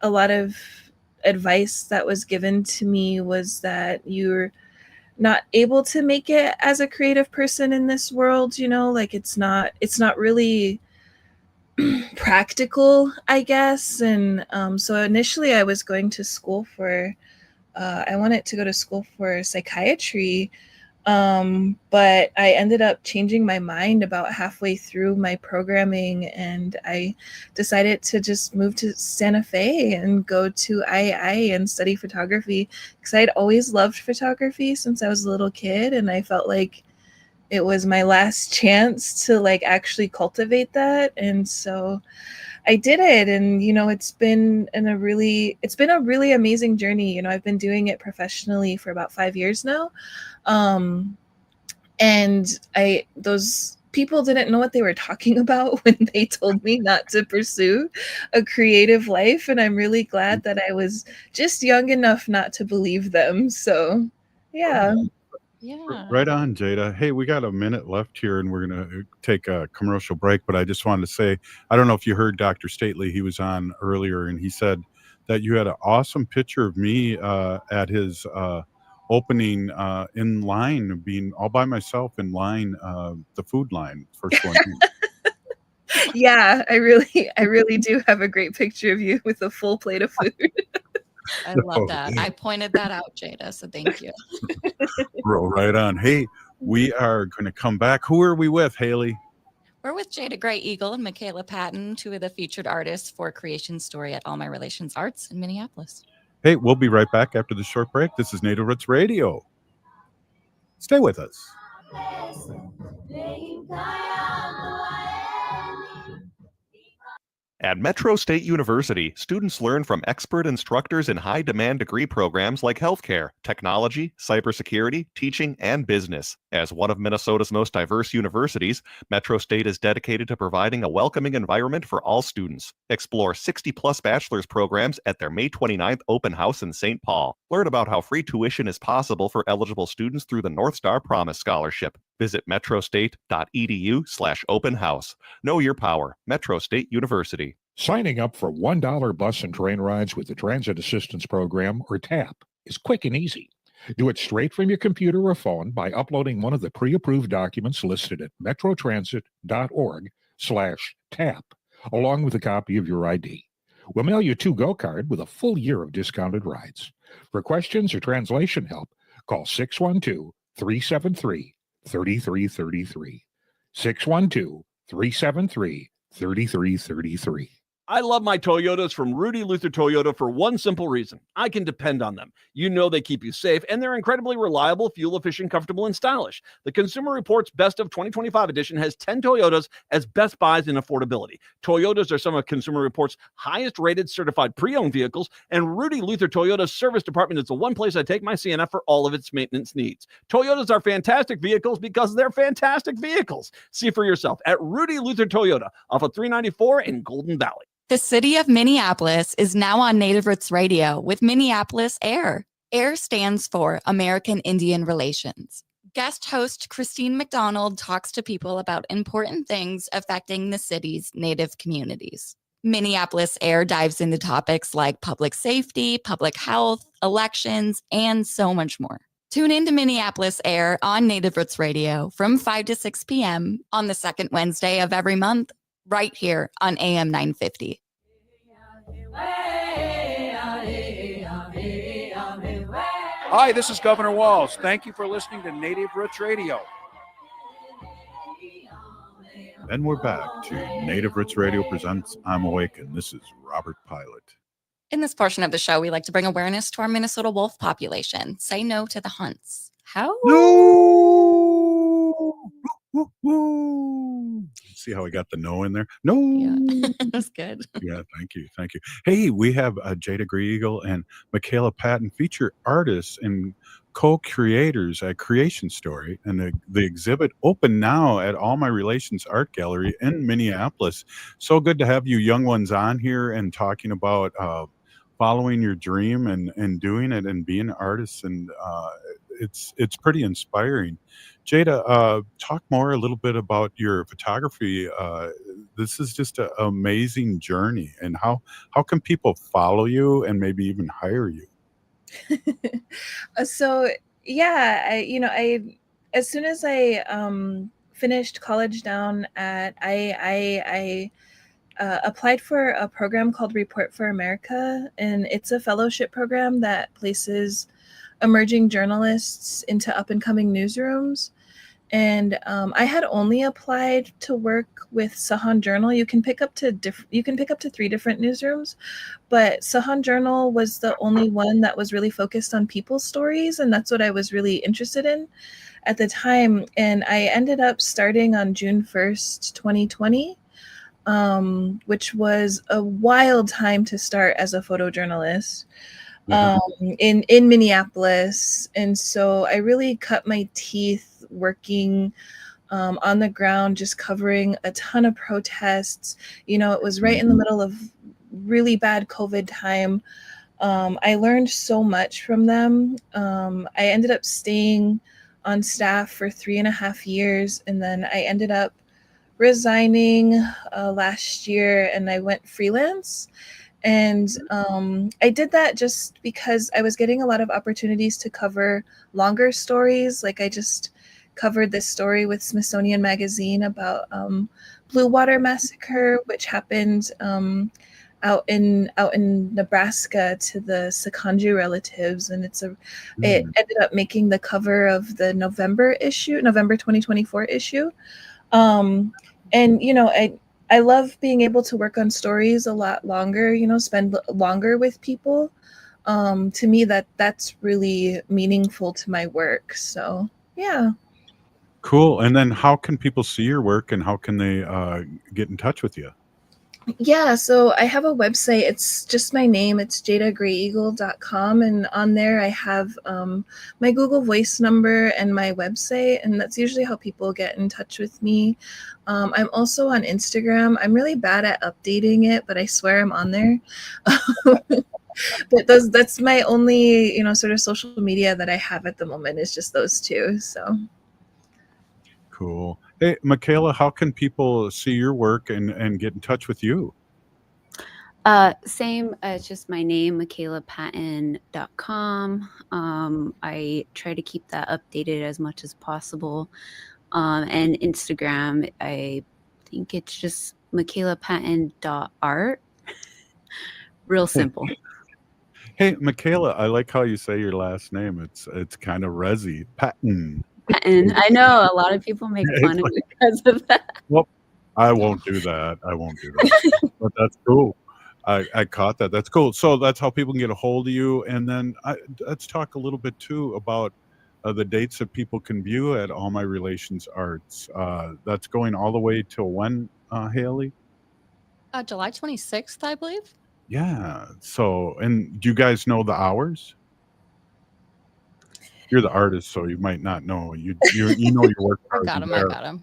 [SPEAKER 20] a lot of advice that was given to me was that you're not able to make it as a creative person in this world, like it's not really practical, I guess. And so initially I was going to school for I wanted to go to school for psychiatry, but I ended up changing my mind about halfway through my programming, and I decided to just move to Santa Fe and go to IIA and study photography, because I'd always loved photography since I was a little kid, and I felt like it was my last chance to like actually cultivate that. And so I did it, and it's been a really amazing journey. I've been doing it professionally for about 5 years now. And those people didn't know what they were talking about when they told me not to pursue a creative life. And I'm really glad that I was just young enough not to believe them. So, yeah.
[SPEAKER 4] Yeah.
[SPEAKER 1] Right on, Jaida. Hey, we got a minute left here, and we're going to take a commercial break. But I just wanted to say, I don't know if you heard Dr. Stately. He was on earlier, and he said that you had an awesome picture of me at his opening in line, being all by myself in line, the food line, first one.
[SPEAKER 20] Yeah, I really do have a great picture of you with a full plate of food.
[SPEAKER 4] I love that. I pointed that out, Jaida, so thank you.
[SPEAKER 1] Right on. Hey, we are going to come back. Who are we with, Haley?
[SPEAKER 4] We're with Jaida Gray Eagle and Mikayla Patton, two of the featured artists for Creation Story at All My Relations Arts in Minneapolis.
[SPEAKER 1] Hey, we'll be right back after the short break. This is Native Roots Radio. Stay with us.
[SPEAKER 2] At Metro State University, students learn from expert instructors in high-demand degree programs like healthcare, technology, cybersecurity, teaching, and business. As one of Minnesota's most diverse universities, Metro State is dedicated to providing a welcoming environment for all students. Explore 60-plus bachelor's programs at their May 29th open house in St. Paul. Learn about how free tuition is possible for eligible students through the North Star Promise Scholarship. Visit metrostate.edu/open house. Know your power. Metro State University.
[SPEAKER 3] Signing up for $1 bus and train rides with the Transit Assistance Program, or TAP, is quick and easy. Do it straight from your computer or phone by uploading one of the pre-approved documents listed at metrotransit.org/TAP, along with a copy of your ID. We'll mail you a to-go card with a full year of discounted rides. For questions or translation help, call 612-373-3333. 612-373-3333.
[SPEAKER 6] I love my Toyotas from Rudy Luther Toyota for one simple reason. I can depend on them. You know they keep you safe, and they're incredibly reliable, fuel-efficient, comfortable, and stylish. The Consumer Reports Best of 2025 edition has 10 Toyotas as best buys in affordability. Toyotas are some of Consumer Reports' highest-rated certified pre-owned vehicles, and Rudy Luther Toyota's service department is the one place I take my Sienna for all of its maintenance needs. Toyotas are fantastic vehicles because they're fantastic vehicles. See for yourself at Rudy Luther Toyota off of 394 in Golden Valley.
[SPEAKER 4] The city of Minneapolis is now on Native Roots Radio with Minneapolis AIR. AIR stands for American Indian Relations. Guest host Christine McDonald talks to people about important things affecting the city's Native communities. Minneapolis AIR dives into topics like public safety, public health, elections, and so much more. Tune in to Minneapolis AIR on Native Roots Radio from 5 to 6 p.m. on the second Wednesday of every month, right here on AM 950.
[SPEAKER 22] Hi, this is Governor Walz. Thank you for listening to Native Roots Radio.
[SPEAKER 1] And we're back to Native Roots Radio presents I'm Awake, and this is Robert Pilot.
[SPEAKER 4] In this portion of the show, we like to bring awareness to our Minnesota wolf population. Say no to the hunts. How?
[SPEAKER 1] No! Woo, woo. See how I got the no in there? No.
[SPEAKER 4] Yeah, that's good.
[SPEAKER 1] Yeah, thank you. Thank you. Hey, we have Jaida Gray-Eagle and Mikayla Patton, feature artists and co-creators at Creation Story. And the exhibit open now at All My Relations Art Gallery in Minneapolis. So good to have you young ones on here and talking about following your dream and doing it and being artists. And it's pretty inspiring. Jaida, talk more a little bit about your photography. This is just an amazing journey. And how can people follow you and maybe even hire you?
[SPEAKER 20] So yeah, I as soon as I finished college down at I applied for a program called Report for America, and it's a fellowship program that places emerging journalists into up and coming newsrooms. And I had only applied to work with Sahan Journal. You can pick up to 3 different newsrooms, but Sahan Journal was the only one that was really focused on people's stories, and that's what I was really interested in at the time. And I ended up starting on June 1st, 2020, which was a wild time to start as a photojournalist. In Minneapolis. And so I really cut my teeth working on the ground, just covering a ton of protests. It was right in the middle of really bad COVID time. I learned so much from them. I ended up staying on staff for 3.5 years, and then I ended up resigning last year, and I went freelance. And I did that just because I was getting a lot of opportunities to cover longer stories. Like I just covered this story with Smithsonian Magazine about Blue Water Massacre, which happened out in Nebraska to the Sakanju relatives, and it ended up making the cover of the November 2024 issue. And I love being able to work on stories a lot longer, spend longer with people. To me, that's really meaningful to my work. So, yeah.
[SPEAKER 1] Cool. And then how can people see your work, and how can they get in touch with you?
[SPEAKER 20] Yeah, so I have a website. It's just my name. It's jaidagrayeagle.com. And on there, I have my Google Voice number and my website. And that's usually how people get in touch with me. I'm also on Instagram. I'm really bad at updating it, but I swear I'm on there. But that's my only, sort of social media that I have at the moment, is just those two. So.
[SPEAKER 1] cool. Hey, Mikayla, how can people see your work and get in touch with you?
[SPEAKER 21] Same as just my name, MikaylaPatton.com. I try to keep that updated as much as possible. And Instagram, I think it's just MikaylaPatton.art. Real simple.
[SPEAKER 1] Hey, Mikayla, I like how you say your last name. It's kind of resi. Patton.
[SPEAKER 21] Patton. I know a lot of people make
[SPEAKER 1] It's
[SPEAKER 21] fun of
[SPEAKER 1] like,
[SPEAKER 21] me because of that.
[SPEAKER 1] well, I won't do that. I won't do that. But that's cool. I caught that. That's cool. So that's how people can get a hold of you. And then let's talk a little bit too about the dates that people can view at All My Relations Arts. That's going all the way till when, Haley?
[SPEAKER 4] July 26th, I believe.
[SPEAKER 1] Yeah. So, and do you guys know the hours? You're the artist, so you might not know. You know your work
[SPEAKER 4] I
[SPEAKER 1] hours
[SPEAKER 4] got
[SPEAKER 1] in
[SPEAKER 4] him. I
[SPEAKER 1] there.
[SPEAKER 4] got him.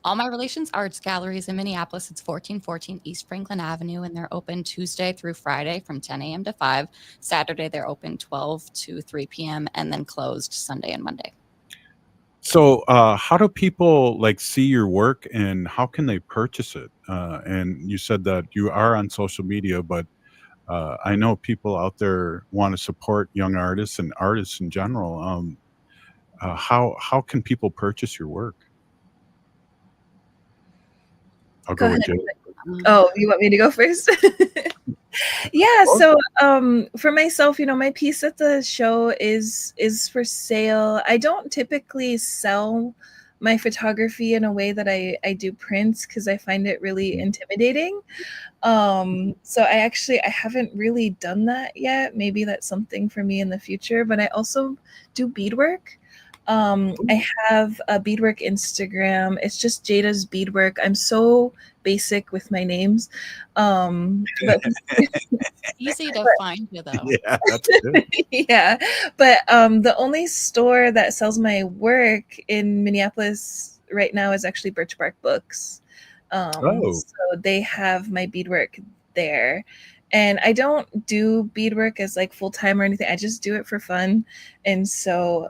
[SPEAKER 4] All My Relations Arts Galleries in Minneapolis. It's 1414 East Franklin Avenue, and they're open Tuesday through Friday from 10 a.m. to 5. Saturday, they're open 12 to 3 p.m. and then closed Sunday and Monday.
[SPEAKER 1] So, how do people like see your work, and how can they purchase it? And you said that you are on social media, but I know people out there want to support young artists and artists in general. How can people purchase your work? I'll
[SPEAKER 20] Go
[SPEAKER 1] go with
[SPEAKER 20] ahead.
[SPEAKER 1] Jay.
[SPEAKER 20] Oh, you want me to go first? Yeah, so for myself, my piece at the show is for sale. I don't typically sell my photography in a way that I do prints because I find it really intimidating. So I haven't really done that yet. Maybe that's something for me in the future, but I also do beadwork. I have a beadwork Instagram. It's just Jaida's beadwork. I'm so basic with my names. But
[SPEAKER 4] Easy to find you, though.
[SPEAKER 1] Yeah, that's good.
[SPEAKER 20] yeah, but the only store that sells my work in Minneapolis right now is actually Birch Bark Books.
[SPEAKER 1] Oh.
[SPEAKER 20] So they have my beadwork there. And I don't do beadwork as like full time or anything. I just do it for fun. And so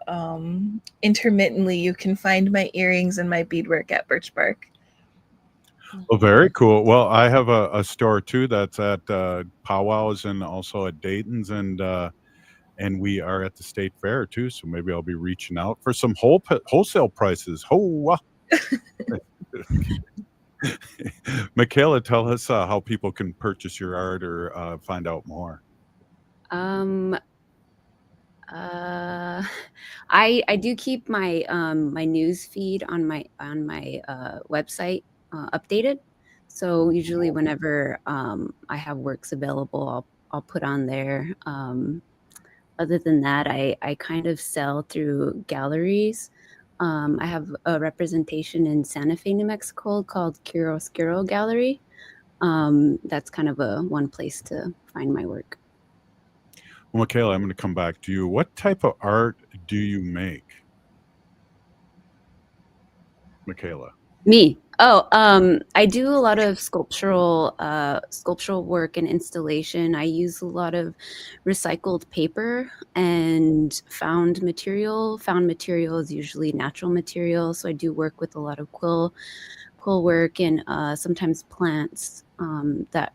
[SPEAKER 20] intermittently, you can find my earrings and my beadwork at Birch Bark.
[SPEAKER 1] Well, very cool. Well, I have a store too that's at Powwows and also at Dayton's, and we are at the state fair too. So maybe I'll be reaching out for some wholesale prices. Mikayla, tell us how people can purchase your art or find out more.
[SPEAKER 21] I do keep my my news feed on my website updated. So usually whenever I have works available, I'll put on there. Other than that, I kind of sell through galleries. I have a representation in Santa Fe, New Mexico called Chiaroscuro Gallery. That's kind of one place to find my work.
[SPEAKER 1] Well, Mikayla, I'm going to come back to you. What type of art do you make? Mikayla.
[SPEAKER 21] Me. Oh, I do a lot of sculptural work and installation. I use a lot of recycled paper and found material. Found material is usually natural material, so I do work with a lot of quill work and sometimes plants that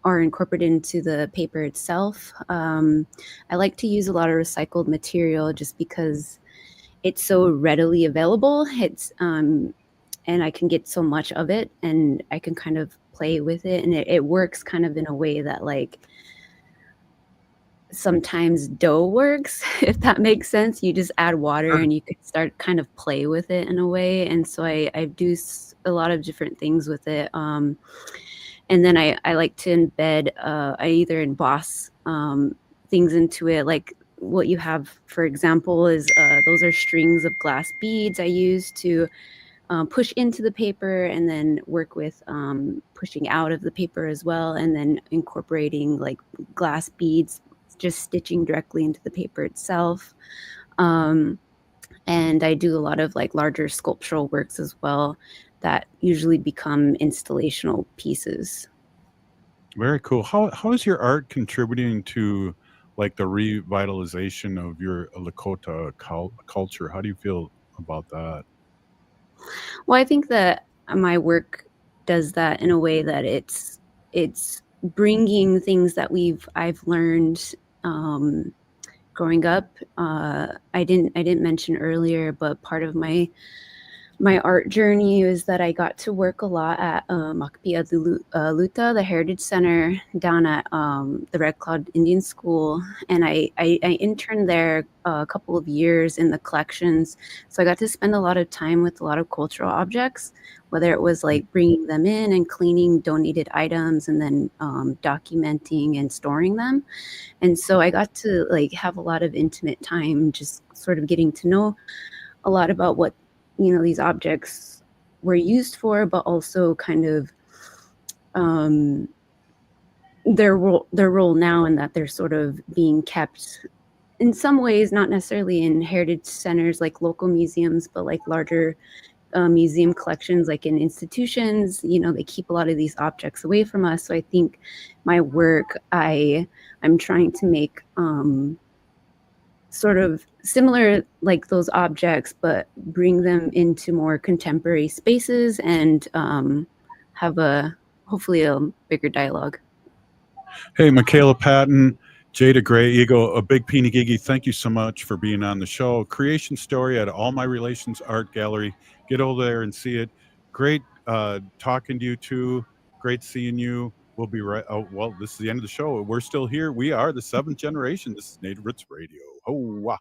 [SPEAKER 21] are incorporated into the paper itself. I like to use a lot of recycled material just because it's so readily available. It's and I can get so much of it, and I can kind of play with it, and it works kind of in a way that like sometimes dough works, if that makes sense. You just add water and you can start kind of play with it in a way. And so I do a lot of different things with it. And then I like to embed, I either emboss things into it, like what you have, for example, is those are strings of glass beads I use to push into the paper and then work with pushing out of the paper as well, and then incorporating like glass beads, just stitching directly into the paper itself. And I do a lot of like larger sculptural works as well that usually become installational pieces.
[SPEAKER 1] Very cool. How is your art contributing to like the revitalization of your Lakota culture? How do you feel about that?
[SPEAKER 21] Well, I think that my work does that in a way that it's bringing things that I've learned growing up. I didn't mention earlier, but part of my art journey is that I got to work a lot at Luta, the Heritage Center down at the Red Cloud Indian School. And I interned there a couple of years in the collections. So I got to spend a lot of time with a lot of cultural objects, whether it was like bringing them in and cleaning donated items and then documenting and storing them. And so I got to like have a lot of intimate time just sort of getting to know a lot about what these objects were used for, but also kind of their role now, in that they're sort of being kept in some ways, not necessarily in heritage centers like local museums, but like larger museum collections, like in institutions. They keep a lot of these objects away from us. So I think my work, I'm trying to make sort of similar like those objects, but bring them into more contemporary spaces and have hopefully a bigger dialogue.
[SPEAKER 1] Hey, Mikayla, Patton, Jaida, Gray Eagle, a big Peeny Gigi, thank you so much for being on the show. Creation Story at All My Relations Art Gallery. Get over there and see it. Great talking to you two. Great seeing you. We'll be right. Oh, well, this is the end of the show. We're still here. We are the seventh generation. This is Native Roots Radio. Oh, wow.